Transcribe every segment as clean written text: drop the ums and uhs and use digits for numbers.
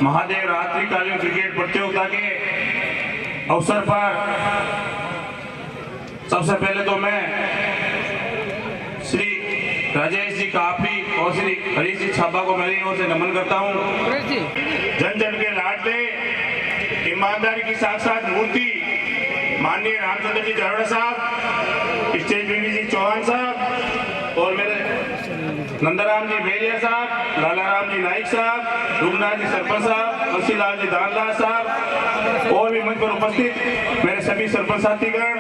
महादेव रात्रिकालीन क्रिकेट प्रतियोगिता के अवसर पर सबसे पहले तो मैं श्री राजेश जी काफी और श्री हरीश जी छाबा को मेरी ओर से नमन करता हूँ। जन जन के लाडले ईमानदारी की साक्षात मूर्ति माननीय रामचंद्र जी जारोड़ा साहब, स्टेज बीवी जी चौहान साहब और मेरे नंदराम जी बेरिया साहब, लालाराम जी नाइक साहब, रुगनाथ जी सरपंच साहब, मसीलाल जी दानलाल साहब और भी मंच पर उपस्थित मेरे सभी सरपंच साथीगण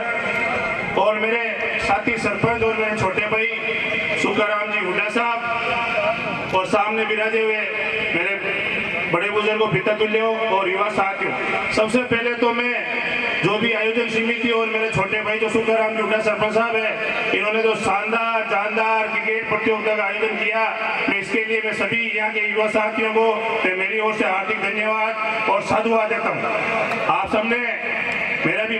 और मेरे साथी सरपंच और मेरे छोटे भाई सुखाराम जी हुड्डा साहब और सामने विराजे हुए मेरे बड़े बुजुर्गों पिता तुल्यों और युवा साथियों, सबसे पहले तो मैं जो भी आयोजन समिति और मेरे छोटे भाई जो सुखाराम जी हुड्डा सरपंच साहब है, इन्होंने जो शानदार जानदार क्रिकेट प्रतियोगिता का आयोजन किया, मैं इसके लिए मैं सभी यहाँ के युवा साथियों को मेरी ओर से हार्दिक धन्यवाद और साधुवाद देता हूँ। आप सबने मेरा भी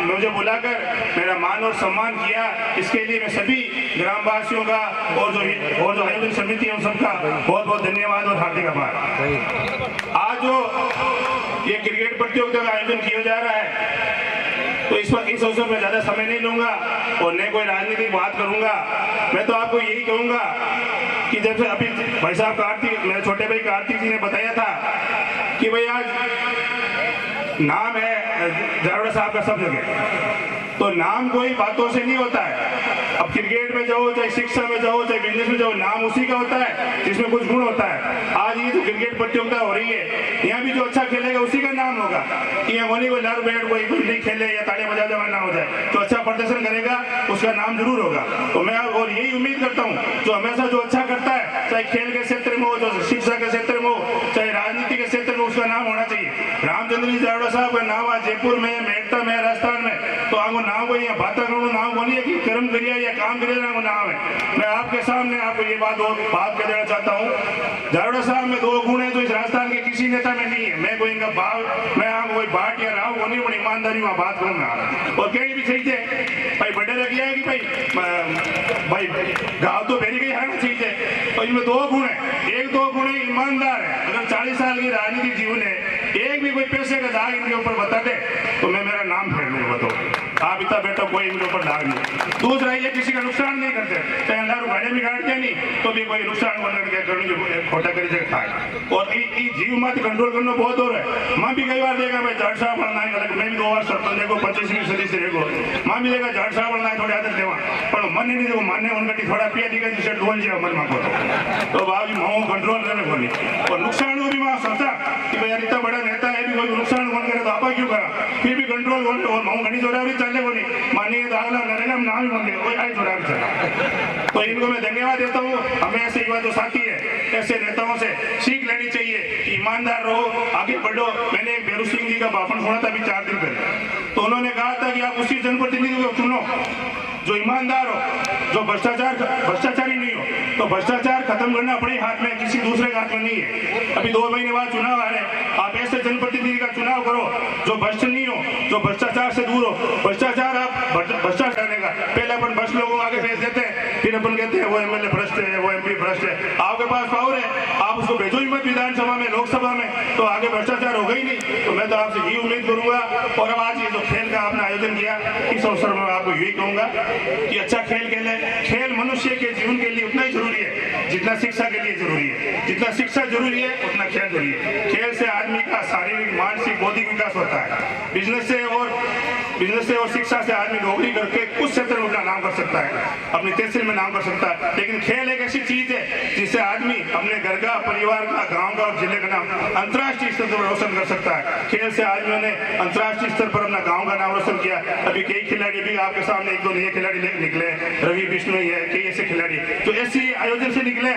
मुझे बुलाकर मेरा मान और सम्मान किया, इसके लिए मैं सभी ग्रामवासियों का और जो आयोजन समिति है उन सबका बहुत बहुत धन्यवाद और हार्दिक आभार। आज जो ये क्रिकेट प्रतियोगिता का आयोजन किया जा रहा है, तो इस अवसर में ज्यादा समय नहीं लूंगा और न कोई राजनीतिक बात करूंगा। मैं तो आपको यही कहूंगा कि जब से अभी भाई साहब कार्तिक, मेरे छोटे भाई कार्तिक जी ने बताया था कि भाई आज नाम है जारोड़ा साहब का सब जगह, तो नाम कोई बातों से नहीं होता है। अब क्रिकेट में जाओ, चाहे शिक्षा में जाओ, चाहे बिजनेस में जाओ, नाम उसी का होता है जिसमें कुछ गुण होता है। आज ये जो क्रिकेट प्रतियोगिता हो रही है, यहाँ भी जो अच्छा खेलेगा उसी का नाम होगा। यहाँ होने कोई लड़ बैठ कोई नहीं खेले या तालियां बजा जमा ना हो जाए, जो अच्छा प्रदर्शन करेगा उसका नाम जरूर होगा। तो मैं और यही उम्मीद करता हूँ जो हमेशा जो अच्छा करता है, चाहे खेल के क्षेत्र में हो, जो शिक्षा के क्षेत्र में हो, चाहे राजनीति के क्षेत्र में, उसका नाम होना चाहिए। रामचंद्र जी जारोड़ा साहब का नाम आज जयपुर में, मेड़ता में, राजस्थान में, तो आपको नाम को यहाँ बात करो, नाम बोलिए कि कर्म करिए या काम करिए, नाम है। मैं आपके सामने आपको ये बात कह देना चाहता हूँ, जारोड़ा साहब में दो गुण है जो इस राजस्थान के किसी नेता में नहीं है। मैं कोई इनका भाव, मैं आपको कोई बाट या राव होनी बड़ी ईमानदारी में बात करूंगा और कहनी भी चाहिए भाई बड़े लग गया है कि भाई गाँव तो मेरी गई हरना चाहिए। और इनमें दो गुण है, एक दो गुण है ईमानदार है। अगर 40 साल की राजनीतिक जीवन है, एक भी कोई पैसे का दाग इनके ऊपर बता दे तो मैं मेरा नाम फेर लूंगा। बताओ आप इतना बेटा कोई इनके ऊपर दाग नहीं। दूसरा ये किसी का नुकसान नहीं करते, चाहे लारू भाड़े भी काट दिया नहीं तो भी कोई नुकसान खोटा करी से खाए। और जीव मत कंट्रोल करना बहुत और है। माँ भी कई बार देगा भाई झाड़ साहब बनना है, मैं भी 2 बार सरपंच देखो 25वीं सदी से देखो, माँ भी देगा झाड़ साहब बनना है, थोड़ी आदत देवा पर मन नहीं देखो मानने उनका थोड़ा पिया दिखा जिसे ढोल जाए मन में तो बाबू माओ कंट्रोल करने बोली। और नुकसान को भी वहाँ सोचा कि भाई यार इतना बड़ा नेता है भी कोई नुकसान कौन करे तो आपा क्यों करा, फिर भी कंट्रोल बोल और माओ घनी जोड़ा भी चलने बोली मानिए दागला नरेगा नाम ही बोल कोई आई जोड़ा भी चला। तो इनको मैं धन्यवाद देता हूँ। हमें ऐसे युवा जो साथी है, ऐसे नेताओं से सीख लेनी चाहिए कि ईमानदार रहो, आगे बढ़ो। मैंने एक बेरू सिंह जी का भाषण सुना था अभी 4 दिन पहले, तो उन्होंने कहा था कि आप उसी जनप्रतिनिधि को चुनो जो ईमानदार हो, जो भ्रष्टाचारी नहीं हो। तो भ्रष्टाचार खत्म करना अपने हाथ में, किसी दूसरे के हाथ में नहीं है। अभी 2 महीने बाद चुनाव आ रहे हैं, आप ऐसे जनप्रतिनिधि का चुनाव करो जो भ्रष्ट नहीं हो, जो भ्रष्टाचार से दूर हो। भ्रष्टाचार आप भ्रष्टाचार करने का पहले अपन भ्रष्ट लोगों को आगे भेज देते हैं, फिर अपन कहते हैं वो एमएलए भ्रष्ट है, वो एमपी भ्रष्ट है। आपके पास पावर है, आप उसको भेजो ही मत विधानसभा में, लोकसभा में, तो आगे भ्रष्टाचार होगा ही नहीं। तो मैं तो आपसे यही उम्मीद करूंगा। और अब आज ये जो खेल का आपने आयोजन किया, इस अवसर में आपको यही कहूंगा कि अच्छा खेल खेले। खेल मनुष्य के जीवन के लिए उतना ही जरूरी है जितना शिक्षा के लिए जरूरी है। जितना शिक्षा जरूरी है उतना खेल जरूरी है। खेल से आदमी का शारीरिक, मानसिक, बौद्धिक विकास होता है। बिजनेस से और शिक्षा से आदमी नौकरी करके कुछ क्षेत्र में अपना नाम कर सकता है, अपनी तहसील में नाम कर सकता है। लेकिन खेल एक ऐसी चीज है जिससे आदमी अपने घर का, परिवार का, गांव का और जिले का नाम अंतर्राष्ट्रीय स्तर पर रोशन कर सकता है। खेल से आदमियों ने अंतर्राष्ट्रीय स्तर पर अपना गांव का नाम रोशन किया। अभी कई खिलाड़ी भी आपके सामने 1-2 नए खिलाड़ी निकले, रवि बिश्नोई है, कई ऐसे खिलाड़ी जो ऐसे आयोजन से निकले,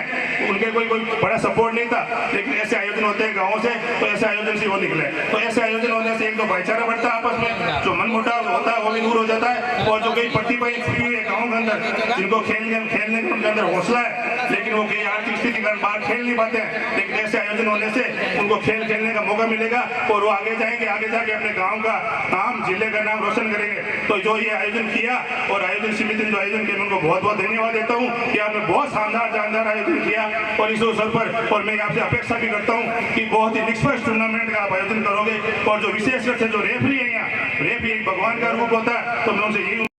उनके कोई बड़ा सपोर्ट नहीं था, लेकिन ऐसे आयोजन होते हैं गाँव से, तो ऐसे आयोजन से वो निकले। तो ऐसे आयोजन होने से एक तो भाईचारा बढ़ता है आपस में, जो मन मुटाव होता है वो भी दूर हो जाता है। और जो कई प्रतिभाएं छुपी हुई है गाँव के अंदर, जिनको खेलने का उनके अंदर हौसला है, लेकिन वो कई आर्थिक स्थिति के कारण बाहर खेल नहीं पाते हैं, लेकिन ऐसे आयोजन होने से उनको खेलने का मौका मिलेगा और वो आगे जाएंगे, आगे जाके अपने गाँव का नाम, जिले का नाम रोशन करेंगे। तो जो ये आयोजन किया और आयोजन समिति ने जो आयोजन किया, उनको बहुत बहुत धन्यवाद देता हूँ कि आपने बहुत शानदार आयोजन किया। और इस अवसर पर और मैं आपसे अपेक्षा भी करता हूँ कि बहुत ही निष्पक्ष टूर्नामेंट का आप आयोजन करोगे। और जो विशेष रूप से जो रेफरी है यहाँ, रेफरी एक भगवान का रूप होता है, तो मैं उनसे यही